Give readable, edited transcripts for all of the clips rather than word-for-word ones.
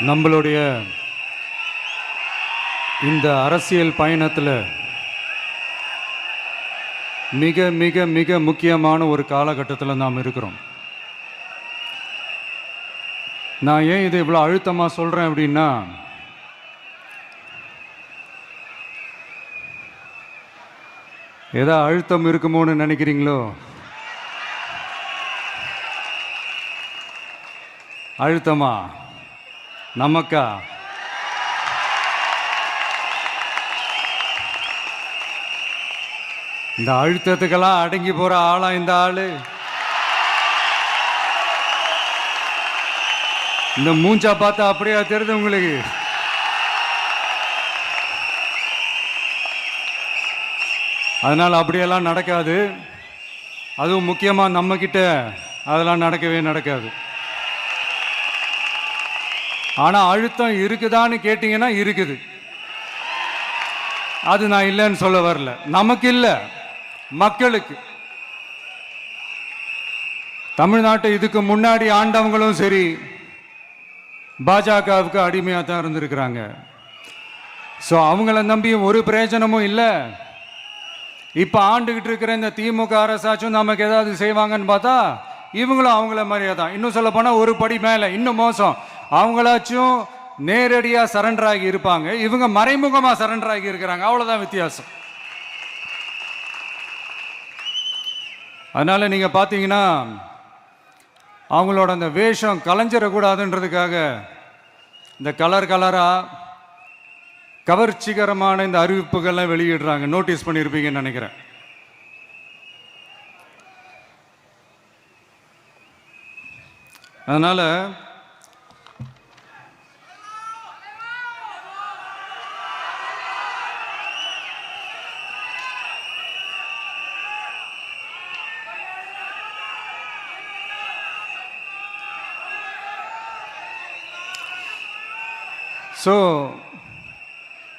நம்மளுடைய இந்த அரசியல் பயணத்தில் மிக மிக மிக முக்கியமான ஒரு காலகட்டத்தில் நாம் இருக்கிறோம். நான் ஏன் இதை இவ்வளோ அழுத்தமாக சொல்கிறேன் அப்படின்னா, ஏதோ அழுத்தம் இருக்குமோன்னு நினைக்கிறீங்களோ? அழுத்தமா? நமக்கா? இந்த அழுத்தத்துக்கெல்லாம் அடங்கி போற ஆளா இந்த ஆளு? இந்த மூஞ்சா பார்த்தா அப்படியா தெரியுது உங்களுக்கு? அதனால அப்படியெல்லாம் நடக்காது. அதுவும் முக்கியமா நம்ம கிட்ட அதெல்லாம் நடக்கவே நடக்காது. ஆனா அழுத்தம் இருக்குதான்னு கேட்டீங்கன்னா இருக்குது. அது நான் இல்லைன்னு சொல்ல வரல. நமக்கு இல்லை, மக்களுக்கு. தமிழ்நாட்டை இதுக்கு முன்னாடி ஆண்டவங்களும் சரி பாஜகவுக்கு அடிமையாக தான் இருந்திருக்கிறாங்க. ஸோ அவங்கள நம்பியும் ஒரு பிரயோஜனமும் இல்லை. இப்போ ஆண்டுகிட்டு இருக்கிற இந்த திமுக அரசாச்சும் நமக்கு ஏதாவது செய்வாங்கன்னு பார்த்தா இவங்களும் அவங்கள மாதிரியே தான். இன்னும் சொல்ல போனால் ஒரு படி மேலே, இன்னும் மோசம். அவங்களாச்சும் நேரடியாக சரண்டர் ஆகி இருப்பாங்க, இவங்க மறைமுகமாக சரண்டர் ஆகி இருக்கிறாங்க. அவ்வளோதான் வித்தியாசம். அதனால நீங்கள் பார்த்தீங்கன்னா அவங்களோட அந்த வேஷம் கலைஞ்சிடக்கூடாதுன்றதுக்காக இந்த கலராக கவர்ச்சிகரமான இந்த அறிவிப்புகள்லாம் வெளியிடுறாங்க. நோட்டீஸ் பண்ணியிருப்பீங்கன்னு நினைக்கிறேன். அதனால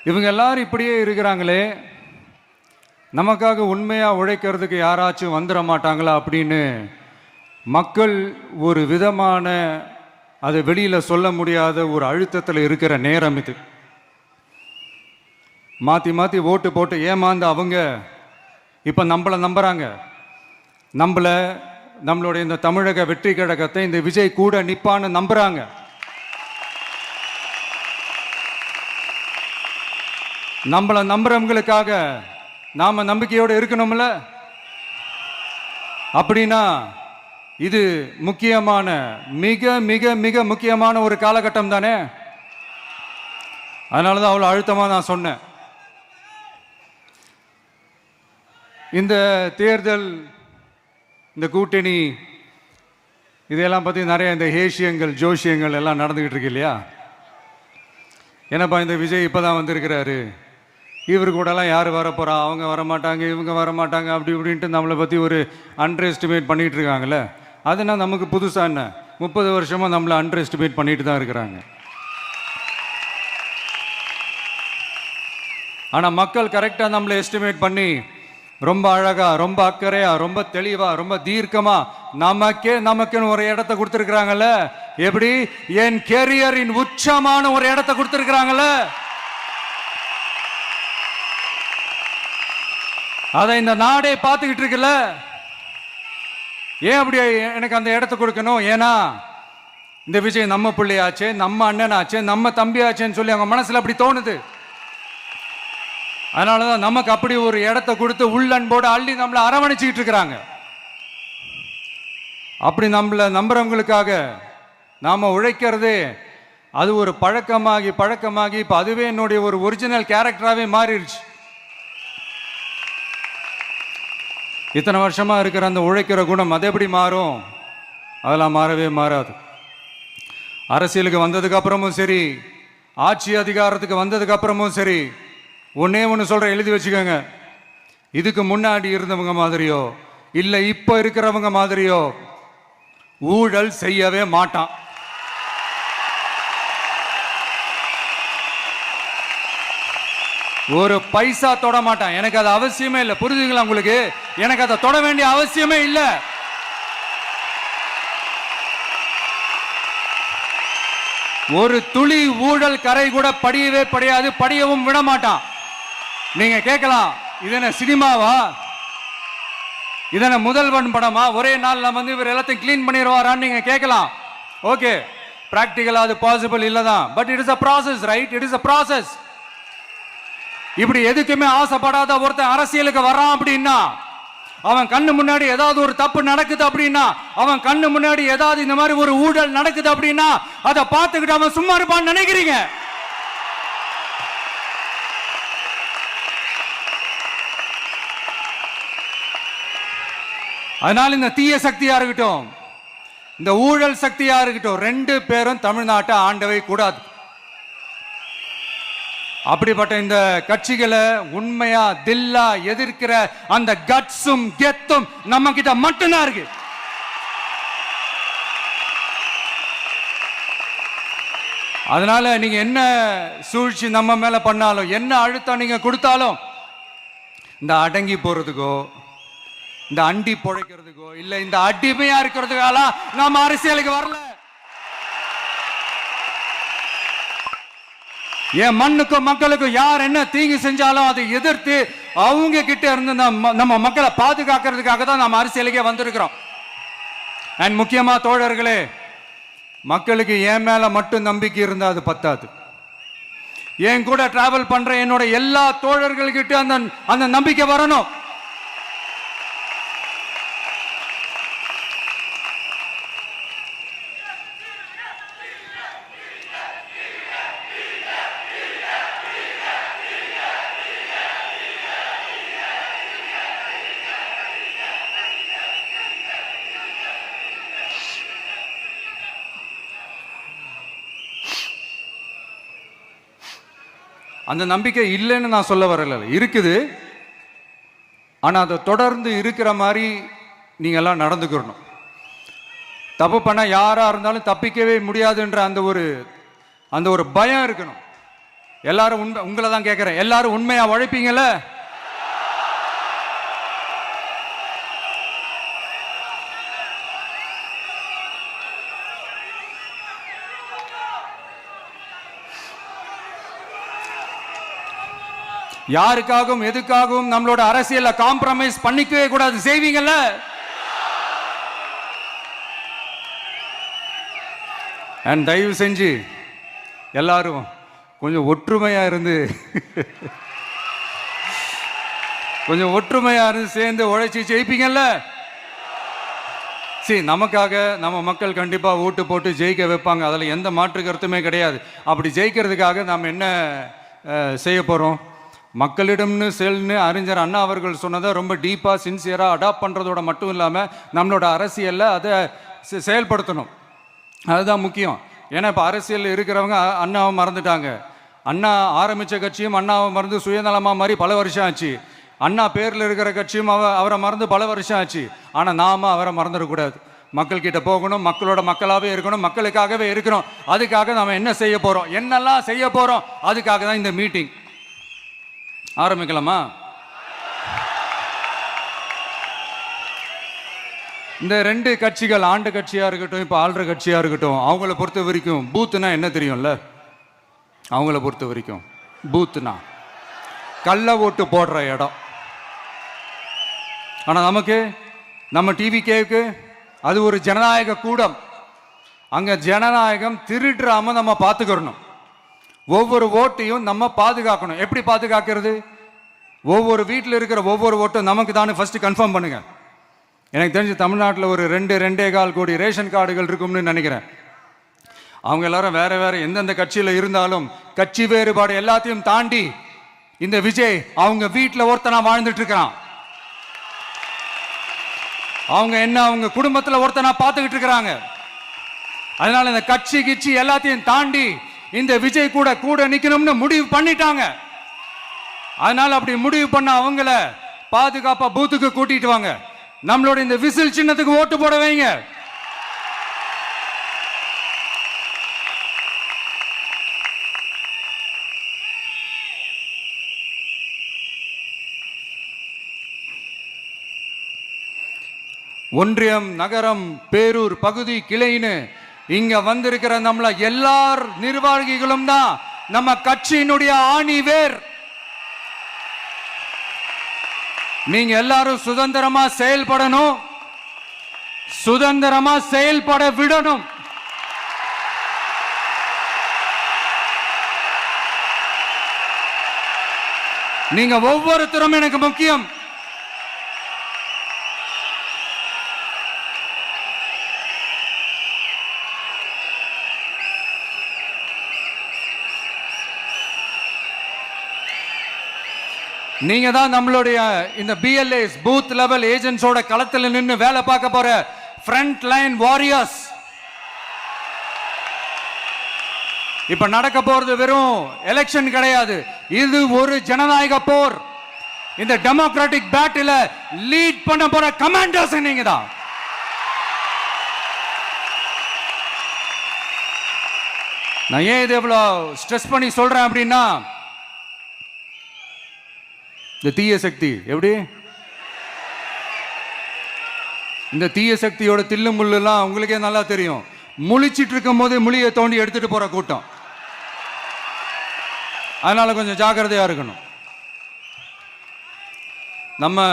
இவங்க எல்லாரும் இப்படியே இருக்கிறாங்களே, நமக்காக உண்மையாக உழைக்கிறதுக்கு யாராச்சும் வந்துட மாட்டாங்களா அப்படின்னு மக்கள் ஒரு விதமான அதை வெளியில் சொல்ல முடியாத ஒரு அழுத்தத்தில் இருக்கிற நேரம் இது. மாற்றி மாற்றி ஓட்டு போட்டு ஏமாந்து அவங்க இப்போ நம்மளை நம்புகிறாங்க. நம்மளுடைய இந்த தமிழக வெற்றி கழகத்தை இந்த விஜய் கூட நிற்பான்னு நம்புகிறாங்க. நம்மளை நம்புறவங்களுக்காக நாம நம்பிக்கையோடு இருக்கணும்ல. அப்படின்னா இது முக்கியமான, மிக மிக மிக முக்கியமான ஒரு காலகட்டம் தானே. அதனாலதான் அவ்வளோ அழுத்தமாக நான் சொன்னேன். இந்த தேர்தல், இந்த கூட்டணி, இதெல்லாம் பற்றி நிறைய இந்த ஹேஷியங்கள் ஜோஷியங்கள் எல்லாம் நடந்துகிட்டு இருக்கு இல்லையா? என்னப்பா இந்த விஜய் இப்போதான் வந்திருக்கிறாரு, இவர் கூடலாம் யார் வரப்போகிறா, அவங்க வரமாட்டாங்க, இவங்க வரமாட்டாங்க, அப்படி இப்படின்ட்டு நம்மளை பற்றி ஒரு அண்டர் எஸ்டிமேட் பண்ணிகிட்டு இருக்காங்களே. அதுனா நமக்கு புதுசாக என்ன? 30 வருஷமாக நம்மளை அண்டர் எஸ்டிமேட் பண்ணிட்டு தான் இருக்கிறாங்க. ஆனால் மக்கள் கரெக்டாக நம்மளை எஸ்டிமேட் பண்ணி ரொம்ப அழகாக, ரொம்ப அக்கறையாக, ரொம்ப தெளிவாக, ரொம்ப தீர்க்கமாக நமக்குன்னு ஒரு இடத்த கொடுத்துருக்குறாங்கல்ல. எப்படி? என் கேரியரின் உச்சமான ஒரு இடத்த கொடுத்துருக்குறாங்கல்ல. அதை இந்த நாடே பார்த்துக்கிட்டு இருக்குல்ல. ஏன் அப்படி எனக்கு அந்த இடத்த கொடுக்கணும்? ஏன்னா இந்த விஜய் நம்ம பிள்ளையாச்சே, நம்ம அண்ணனாச்சே, நம்ம தம்பியாச்சேன்னு சொல்லி அவங்க மனசுல அப்படி தோணுது. அதனாலதான் நமக்கு அப்படி ஒரு இடத்த கொடுத்து உள்ளன்போடு அள்ளி நம்மளை அரவணைச்சிக்கிட்டு இருக்கிறாங்க. அப்படி நம்மளை நம்புறவங்களுக்காக நாம உழைக்கிறதே அது ஒரு பழக்கமாகி இப்ப அதுவே என்னுடைய ஒரு ஒரிஜினல் கேரக்டராகவே மாறிடுச்சு. இத்தனை வருஷமா இருக்கிற அந்த உழைக்கிற குணம் அது எப்படி மாறும்? அதெல்லாம் மாறவே மாறாது. அரசியலுக்கு வந்ததுக்கு அப்புறமும் சரி, ஆட்சி அதிகாரத்துக்கு வந்ததுக்கு அப்புறமும் சரி, ஒன்னே ஒன்று சொல்ற, எழுதி வச்சுக்கோங்க. இதுக்கு முன்னாடி இருந்தவங்க மாதிரியோ இல்லை இப்போ இருக்கிறவங்க மாதிரியோ ஊழல் செய்யவே மாட்டான். ஒரு பைசா தொட மாட்டான். எனக்கு அது அவசியமே இல்லை. புரிஞ்சுங்களா உங்களுக்கு? எனக்கு அதை தொட வேண்டிய அவசியமே இல்லை. ஒரு துளி ஊழல் கரை கூட படியவே படியாது, படியவும் விட மாட்டான். நீங்க கேட்கலாம், இது என்ன சினிமாவா, இதன முதல்வன் படமா, ஒரே நாள்ல வந்து இவர் எல்லாத்தையும் கிளீன் பண்ணிடுவாரான்னு நீங்க கேட்கலாம். ஓகே, பிராக்டிகலா அது பாசிபிள் இல்லதான். But it is a process, right? It is a process. இப்படி எதுக்குமே ஆசைப்படாத ஒருத்தன் அரசியலுக்கு வரான் அப்படின்னா, அவன் கண்ணு முன்னாடி ஏதாவது ஒரு தப்பு நடக்குது அப்படின்னா, அவன் கண்ணு முன்னாடி ஏதாவது இந்த மாதிரி ஒரு ஊழல் நடக்குது அப்படின்னா, அதை பார்த்துக்கிட்டு அவன் சும்மா இருப்பான்னு நினைக்கிறீங்க? அதனால இந்த தீய சக்தியா இருக்கட்டும், இந்த ஊழல் சக்தியா இருக்கட்டும், ரெண்டு பேரும் தமிழ்நாட்டை ஆண்டவை கூடாது. அப்படிப்பட்ட இந்த கட்சிகளை உண்மையா தில்லா எதிர்க்கிற அந்த கட்ஸும் கெத்தும் நம்ம கிட்ட மட்டும்தான் இருக்கு. அதனால நீங்க என்ன சூழ்ச்சி நம்ம மேல பண்ணாலும், என்ன அழுத்தம் நீங்க கொடுத்தாலும், இந்த அடங்கி போறதுக்கோ, இந்த அண்டி பொழைக்கிறதுக்கோ, இல்ல இந்த அடிமையா இருக்கிறதுக்கால நாம அரசியலுக்கு வரல. என் மண்ணுக்கும் மக்களுக்கும் யார் என்ன தீங்கு செஞ்சாலும் அதை எதிர்த்து அவங்க கிட்ட இருந்து நம்ம மக்களை பாதுகாக்கிறதுக்காக தான் நம்ம அரசியலுக்கே வந்திருக்கிறோம். அண்ட் முக்கியமா தோழர்களே, மக்களுக்கு என் மேல மட்டும் நம்பிக்கை இருந்தா அது பத்தாது. என் கூட டிராவல் பண்ற என்னோட எல்லா தோழர்கள்கிட்ட அந்த நம்பிக்கை வரணும். அந்த நம்பிக்கை இல்லைன்னு நான் சொல்ல வரல, இருக்குது. ஆனால் அதை தொடர்ந்து இருக்கிற மாதிரி நீங்கள் எல்லாம் நடந்துக்கணும். தப்பு பண்ண யாராக இருந்தாலும் தப்பிக்கவே முடியாதுன்ற அந்த ஒரு பயம் இருக்கணும். எல்லாரும் உங்களை தான் கேட்குறேன், எல்லாரும் உண்மையாக உழைப்பீங்கல்ல? யாருக்காகவும் எதுக்காகவும் நம்மளோட அரசியல்ல காம்ப்ரமைஸ் பண்ணிக்கவே கூடாது, செய்வீங்கல்ல? அண்ட் தயவு செஞ்சு எல்லாரும் கொஞ்சம் ஒற்றுமையா இருந்து சேர்ந்து உழைச்சி ஜெயிப்பீங்கல்ல? சரி, நமக்காக நம்ம மக்கள் கண்டிப்பா ஓட்டு போட்டு ஜெயிக்க வைப்பாங்க, அதில் எந்த மாற்று கருத்துமே கிடையாது. அப்படி ஜெயிக்கிறதுக்காக நாம் என்ன செய்ய போறோம்? மக்களிடம்னு செல்னு அறிஞர் அண்ணா அவர்கள் சொன்னதை ரொம்ப டீப்பாக சின்சியராக அடாப்ட் பண்ணுறதோட மட்டும் இல்லாமல் நம்மளோட அரசியலில் அதை செயல்படுத்தணும். அதுதான் முக்கியம். ஏன்னா இப்போ அரசியலில் இருக்கிறவங்க அண்ணாவை மறந்துட்டாங்க. அண்ணா ஆரம்பித்த கட்சியும் அண்ணாவை மறந்து சுயநலமாக மாதிரி பல வருஷம் ஆச்சு. அண்ணா பேரில் இருக்கிற கட்சியும் அவரை மறந்து பல வருஷம் ஆச்சு. ஆனால் நாம அவரை மறந்துடக்கூடாது. மக்கள்கிட்ட போகணும், மக்களோட மக்களாகவே இருக்கணும், மக்களுக்காகவே இருக்கணும். அதுக்காக நாம் என்ன செய்ய போகிறோம், என்னெல்லாம் செய்ய போகிறோம், அதுக்காக தான் இந்த மீட்டிங். ஆரம்பிக்கலாமா? இந்த ரெண்டு கட்சிகள், ஆண்ட கட்சியா இருக்கட்டும், இப்போ ஆள்ற கட்சியா இருக்கட்டும், அவங்கள பொறுத்த வரைக்கும் பூத்துனா என்ன தெரியும்ல? அவங்கள பொறுத்த வரைக்கும் பூத்துனா கள்ள ஓட்டு போடுற இடம். ஆனா நமக்கு, நம்ம டிவிகேவுக்கு அது ஒரு ஜனநாயக கூடம். அங்க ஜனநாயகம் திருடுறாம நம்ம பார்த்துக்கணும். ஒவ்வொரு ஓட்டையும் நம்ம பாதுகாக்கணும். எப்படி பாதுகாக்கிறது? ஒவ்வொரு வீட்டில் இருக்கிற ஒவ்வொரு ஓட்டும் நமக்கு தானே ஃபர்ஸ்ட் கன்ஃபார்ம் பண்ணுங்க. எனக்கு தெரிஞ்சு தமிழ்நாட்டில் ஒரு 2.25 கோடி ரேஷன் கார்டுகள் இருக்கும்னு நினைக்கிறேன். அவங்க எல்லாரும் வேற வேற எந்தெந்த கட்சியில் இருந்தாலும் கட்சி வேறுபாடு எல்லாத்தையும் தாண்டி இந்த விஜய் அவங்க வீட்டில் ஒருத்தனா வாழ்ந்துட்டு இருக்கிறான். அவங்க குடும்பத்தில் ஒருத்தனா பார்த்துக்கிட்டு இருக்கிறாங்க. அதனால இந்த கட்சி எல்லாத்தையும் தாண்டி இந்த விஜய் கூட நிக்கணும்னு முடிவு பண்ணிட்டாங்க. அதனால அப்படி முடிவு பண்ண அவங்கள பாதுகாப்பா பூத்துக்கு கூட்டிட்டு வாங்க. நம்மளோட இந்த விசில் சின்னத்துக்கு ஓட்டு போட வைங்க. ஒன்றியம், நகரம், பேரூர், பகுதி, கிளைன்னு இங்க வந்திருக்கிற நம்மள எல்லார் நிர்வாகிகளும் தான் நம்ம கட்சியினுடைய ஆணி வேர். நீங்க எல்லாரும் சுதந்திரமா செயல்படணும், சுதந்திரமா செயல்பட விடணும். நீங்க ஒவ்வொருத்தரும் எனக்கு முக்கியம். நீங்க தான் நம்மளுடைய இந்த BLAs பூத் லெவல் ஏஜென்ட்ஸோட களத்தில் நின்று வேலை பார்க்க போற ஃப்ரண்ட் லைன் வாரியர்ஸ். இப்ப நடக்க போறது வெறும் எலெக்ஷன் கிடையாது, இது ஒரு ஜனநாயக போர். இந்த டெமோக்ராட்டிக் பேட்டில லீட் பண்ண போற கமாண்டர்ஸ் நீங்க தான். நான் ஏன் இது எவ்வளவு ஸ்ட்ரெஸ் பண்ணி சொல்றேன் அப்படின்னா, இந்த தீய சக்தி எப்படி, இந்த தீய சக்தியோட தில்லு முள்ளுலாம் உங்களுக்கே நல்லா தெரியும். முழிச்சிட்டு இருக்கும் போது முழியை தோண்டி எடுத்துட்டு போற கூட்டம். அதனால கொஞ்சம் ஜாக்கிரதையா இருக்கணும். நம்ம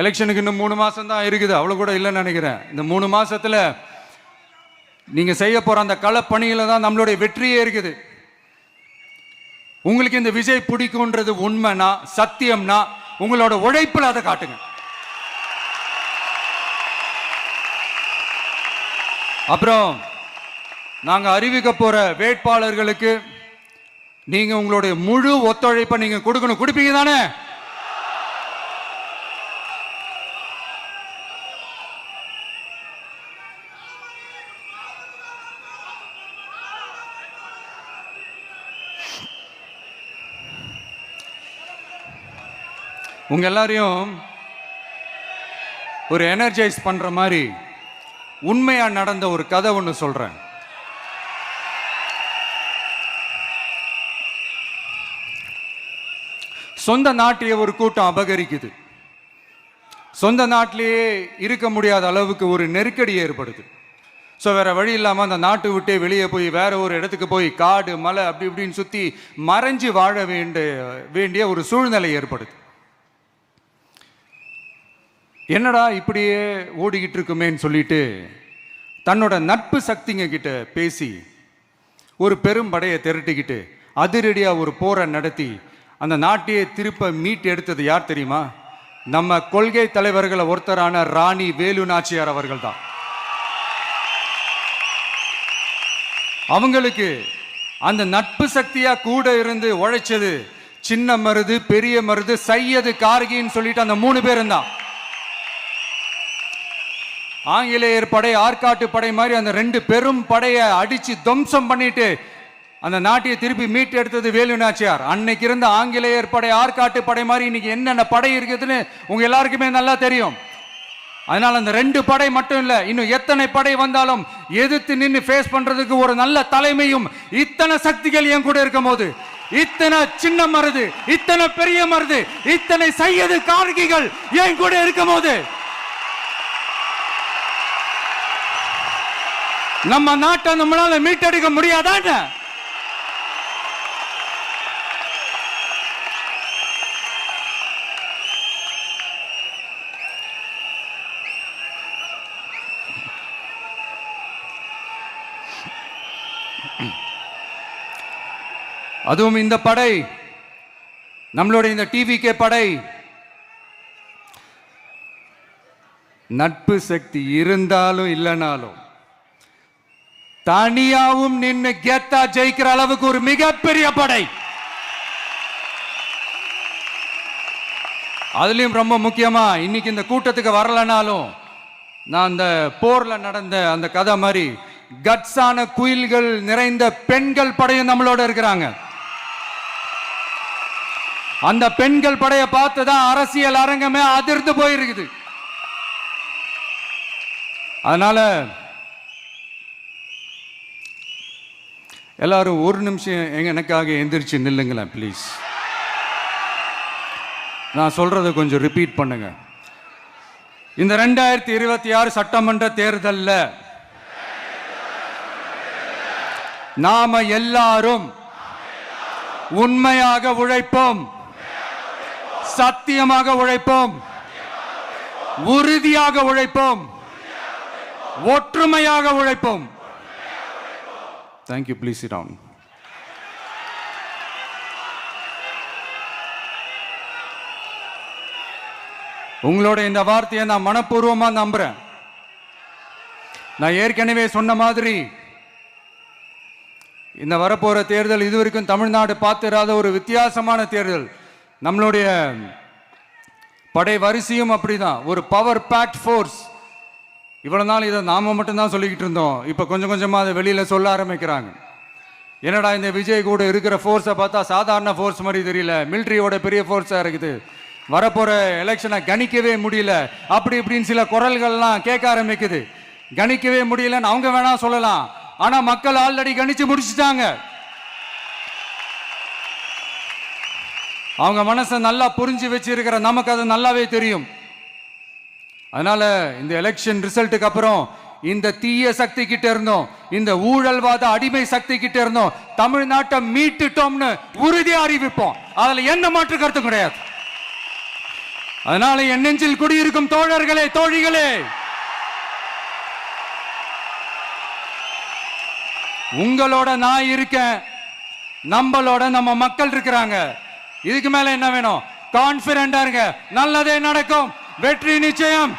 எலெக்ஷனுக்கு இன்னும் 3 மாசம் தான் இருக்குது, அவ்வளவு கூட இல்லைன்னு நினைக்கிறேன். இந்த 3 மாசத்துல நீங்க செய்ய போற அந்த களப்பணியில தான் நம்மளுடைய வெற்றியே இருக்குது. உங்களுக்கு இந்த விஜய் பிடிக்கும்ன்றது உண்மைனா, சத்தியம்னா, உங்களோட உழைப்புல அதை காட்டுங்க. அப்புறம் நாங்க அறிவிக்க போற வேட்பாளர்களுக்கு நீங்க உங்களுடைய முழு ஒத்துழைப்பை நீங்க கொடுக்கணும். கொடுப்பீங்க தானே? உங்க எல்லாரையும் ஒரு எனர்ஜைஸ் பண்ற மாதிரி உண்மையா நடந்த ஒரு கதை ஒன்று சொல்றேன். சொந்த நாட்டையே ஒரு கூட்டம் அபகரிக்குது. சொந்த நாட்டிலேயே இருக்க முடியாத அளவுக்கு ஒரு நெருக்கடி ஏற்படுது. ஸோ வேற வழி இல்லாமல் அந்த நாட்டை விட்டே வெளியே போய் வேற ஒரு இடத்துக்கு போய் காடு மலை அப்படி இப்படின்னு சுற்றி மறைஞ்சு வாழ வேண்டிய ஒரு சூழ்நிலை ஏற்படுது. என்னடா இப்படியே ஓடிக்கிட்டு இருக்குமேன்னு சொல்லிட்டு தன்னோட நட்பு சக்திங்க கிட்ட பேசி ஒரு பெரும் படையை திரட்டிக்கிட்டு அதிரடியாக ஒரு போரை நடத்தி அந்த நாட்டையே திருப்ப மீட்டு எடுத்தது யார் தெரியுமா? நம்ம கொள்கை தலைவர்களை ஒருத்தரான ராணி வேலு நாச்சியார் அவர்கள் தான். அவங்களுக்கு அந்த நட்பு சக்தியா கூட இருந்து உழைச்சது சின்ன மருது, பெரிய மருது, சையது, கார்கின்னு சொல்லிட்டு அந்த 3 பேரும் தான். ஆங்கிலேயர் படை, ஆற்காட்டு படை மாதிரி அந்த 2 பெரும் படையை அடிச்சு துவம்சம் பண்ணிட்டு அந்த நாட்டையை திருப்பி மீட்டு எடுத்தது வேலு நாச்சியார். அன்னைக்கு இருந்த ஆங்கிலேயர் படை, ஆற்காட்டு படை மாதிரி இன்னைக்கு என்னென்ன படை இருக்குதுன்னு உங்க எல்லாருக்குமே நல்லா தெரியும். அதனால அந்த 2 படை மட்டும் இல்ல, இன்னும் எத்தனை படை வந்தாலும் எதிர்த்து நின்று ஃபேஸ் பண்றதுக்கு ஒரு நல்ல தலைமையும் இத்தனை சக்திகள் என் கூட இருக்கும் போது, இத்தனை சின்ன மருது, இத்தனை பெரிய மருது, இத்தனை சையது, கார்கிகள் என் கூட இருக்கும் போது நம்ம நாட்டை நம்மளால மீட்டெடுக்க முடியாதான? அதுவும் இந்த படை, நம்மளுடைய இந்த டிவிகே படை நட்பு சக்தி இருந்தாலும் இல்லைனாலும் தனியாவும் நின்று கெத்தா ஜெயிக்கிற அளவுக்கு ஒரு மிகப்பெரிய படை. அதுலயும் ரொம்ப முக்கியமா இன்னைக்கு இந்த கூட்டத்துக்கு வரலனாலும் நான் அந்த போர்ல நடந்த அந்த கதை மாதிரி கட்ஸான குயில்கள் நிறைந்த பெண்கள் படையும் நம்மளோட இருக்கிறாங்க. அந்த பெண்கள் படையை பார்த்துதான் அரசியல் அரங்கமே அதிர்ந்து போயிருக்குது. அதனால எல்லாரும் ஒரு நிமிஷம் எனக்காக எந்திரிச்சு நில்லுங்களேன் ப்ளீஸ். நான் சொல்றதை கொஞ்சம் ரிப்பீட் பண்ணுங்க. இந்த 2026 சட்டமன்ற தேர்தல்ல நாம எல்லாரும் உண்மையாக உழைப்போம், சத்தியமாக உழைப்போம், உறுதியாக உழைப்போம், ஒற்றுமையாக உழைப்போம். Thank you. Please sit down. உங்களோட இந்த வார்த்தையை நான் மனப்பூர்வமா நம்புறேன். நான் ஏற்கனவே சொன்ன மாதிரி இந்த வரப்போற தேர்தல் இதுவரைக்கும் தமிழ்நாடு பார்த்திராத ஒரு வித்தியாசமான தேர்தல். நம்மளுடைய படை வரிசையும் அப்படிதான், ஒரு பவர் பேக்ட் ஃபோர்ஸ். இவ்வளவு நாள் இதை நாம மட்டும்தான் சொல்லிக்கிட்டு இருந்தோம். இப்ப கொஞ்சம் கொஞ்சமா அதை வெளியில சொல்ல ஆரம்பிக்கிறாங்க. என்னடா இந்த விஜய் கூட இருக்கிற ஃபோர்ஸை பார்த்தா சாதாரண ஃபோர்ஸ் மாதிரி தெரியல, மிலிட்ரியோட பெரிய ஃபோர்ஸா இருக்குது, வரப்போற எலெக்ஷனை கணிக்கவே முடியல, அப்படி இப்படின்னு சில குரல்கள்லாம் கேட்க ஆரம்பிக்குது. கணிக்கவே முடியலன்னு அவங்க வேணா சொல்லலாம், ஆனா மக்கள் ஆல்ரெடி கணிச்சு முடிச்சுட்டாங்க. அவங்க மனசை நல்லா புரிஞ்சு வச்சிருக்கிற நமக்கு அது நல்லாவே தெரியும். அதனால இந்த எலெக்ஷன் ரிசல்ட்டுக்கு அப்புறம் இந்த தீய சக்தி கிட்ட இருந்தோம், இந்த ஊழல்வாத அடிமை சக்தி கிட்ட இருந்தோம், தமிழ்நாட்டை மீட்டுட்டோம்னு உறுதியா அறிவிப்போம். அதுல என்ன மாற்று கருத்து கிடையாது. அதனால என் நெஞ்சில் குடியிருக்கும் தோழர்களே, தோழிகளே, உங்களோட நான் இருக்கேன், நம்மளோட நம்ம மக்கள் இருக்கிறாங்க. இதுக்கு மேல என்ன வேணும்? கான்பிடென்டா இருங்க, நல்லதே நடக்கும், வெற்றி நிச்சயம்.